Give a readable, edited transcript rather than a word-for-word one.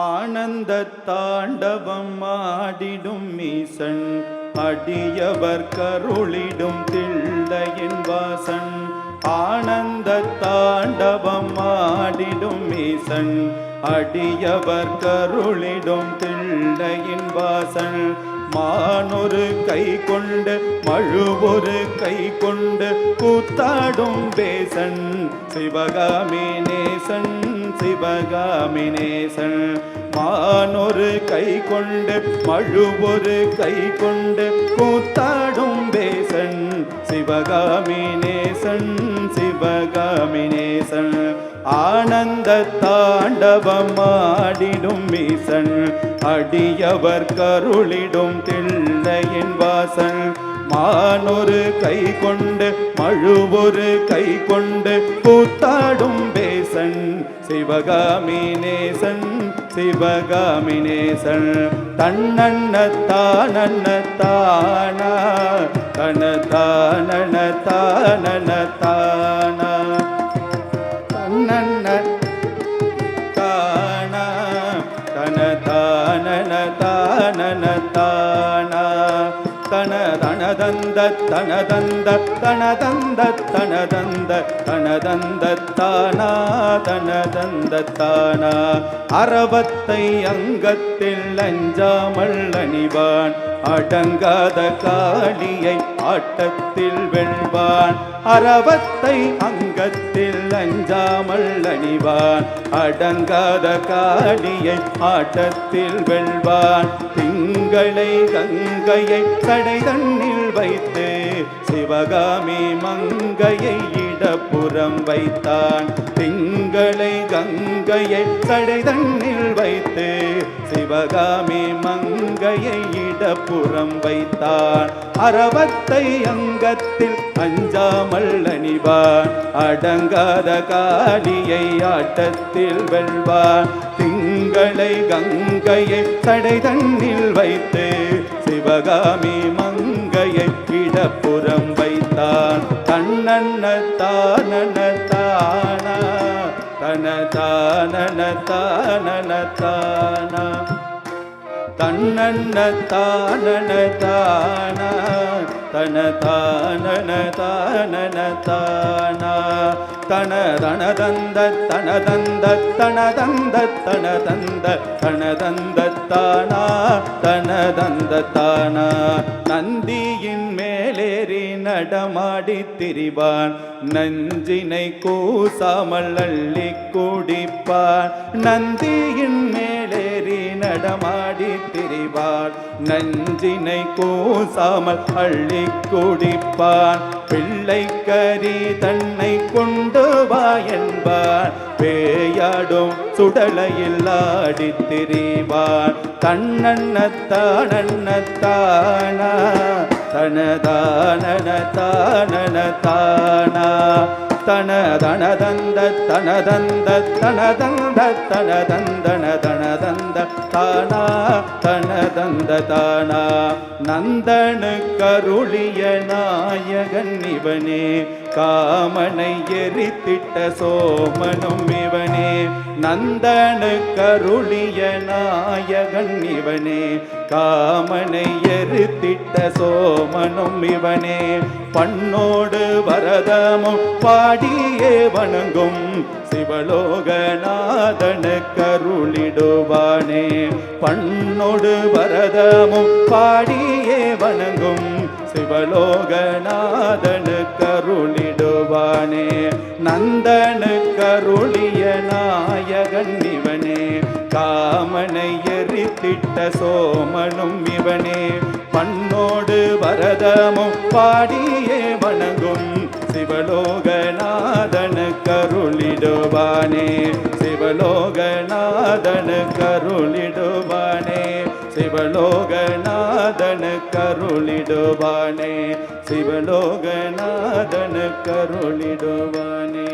ஆனந்த தாண்டவம் ஆடிடும் ஈசன் அடியவர் கருளிடும் தில்லையின் வாசன். ஆனந்த தாண்டவம் ஆடிடும் ஈசன் அடியவர் கருளிடும் தில்லையின் வாசன். மானொரு கை கொண்டு மழுவொரு கை கொண்டு கூத்தாடும் பேசன் சிவகாமி நேசன் சிவகாமி நேசன். மானொரு கை கொண்டு மழுவொரு கை கொண்டு கூத்தாடும் பேசன் சிவகாமி நேசன் சிவகாமி நேசன். ஆனந்த தாண்டவம் ஆடிடும் ஈசன் அடியவர் கருளிடும் தில்லையின் வாசன். மானொரு கை கொண்டு மழுவொரு கை கொண்டு கூத்தாடும் பேசன் சிவகாமி நேசன் சிவகாமி நேசன். தன்னன்ன தானன்ன தானா தன தானன தானன தானா தன்னன்ன தானா தன தானன தானன தானா தன தனதந்த தனதந்த தனதந்த தனதந்த தனதந்த தானா தனதந்த தானா. அரவத்தை அங்கத்தில் அஞ்சாமல் அணிவான் அடங்காத காளியை ஆட்டத்தில் வெல்வான். அரவத்தை அங்கத்தில் அஞ்சாமல் அணிவான் அடங்காத காளியை ஆட்டத்தில் வெல்வான். திங்களை கங்கையை கடை தண்ணில் வைத்து சிவகாமி மங்கையை இடப்புறம் வைத்தான். திங்களை கங்கையை கடை தண்ணில் வைத்து சிவகாமி மங்கையை இடப்புறம் வைத்தான். அரவத்தை அங்கத்தில் அஞ்சாமல் அணிவான் அடங்காத காளியை ஆட்டத்தில் வெல்வான். திங்களை கங்கையை கடை தண்ணில் வைத்து சிவகாமி மங்கையை இடப்புறம் வைத்தான். தன்னன்ன தானன தானா தன தானன தானன தானா தன்னன்ன தானன தானா தன தானன தானன தானா தன தனதந்த தனதந்த தனதந்த தனதந்த தனதந்த தானா தனதந்த தானா. நந்தியின் மேலேறி நடமாடி திரிவான் நஞ்சினை கூசாமல் அள்ளி குடிப்பான். நந்தியின் மேலேறி நடமாடி திரிவான் நஞ்சினை கூசாமல் அள்ளி குடிப்பான். பிள்ளை கரி தன்னை கொண்டு வா என்பான் பேயாடும் சுடலையில் ஆடி திரிவான். தன்னன்ன தானன்ன தானா தனதானன தானன தானா தன தனதந்த தனதந்த தனதந்த தனதந்தன தனதந்த தானா தனதந்த தானா. நந்தனு கருளிய நாயகன் இவனே காமனை எரித்திட்ட சோமனும் இவனே. நந்தனு கருளிய நாயகன் இவனே காமனை எரித்திட்ட சோமனும் இவனே. பண்ணோடு வரதமும் பாடியே வணங்கும் சிவலோகநாதனு கருளிடுவானே. பண்ணோடு வரதமும் பாடியே வணங்கும் சிவலோகநாதனு கருளிடுவானே. நந்தனு கருளிய நாயகன் இவனே காமனை எரித்திட்ட சோமனும் இவனே. பண்ணோடு வரதமும் பாடியே வணங்கும் சிவலோகநாதனு கருளிடுவானே சிவலோகநாதனு கருளிடுவானே சிவலோகநாதனு கருளிடுவானே சிவலோகநாதனு கருளிடுவானே.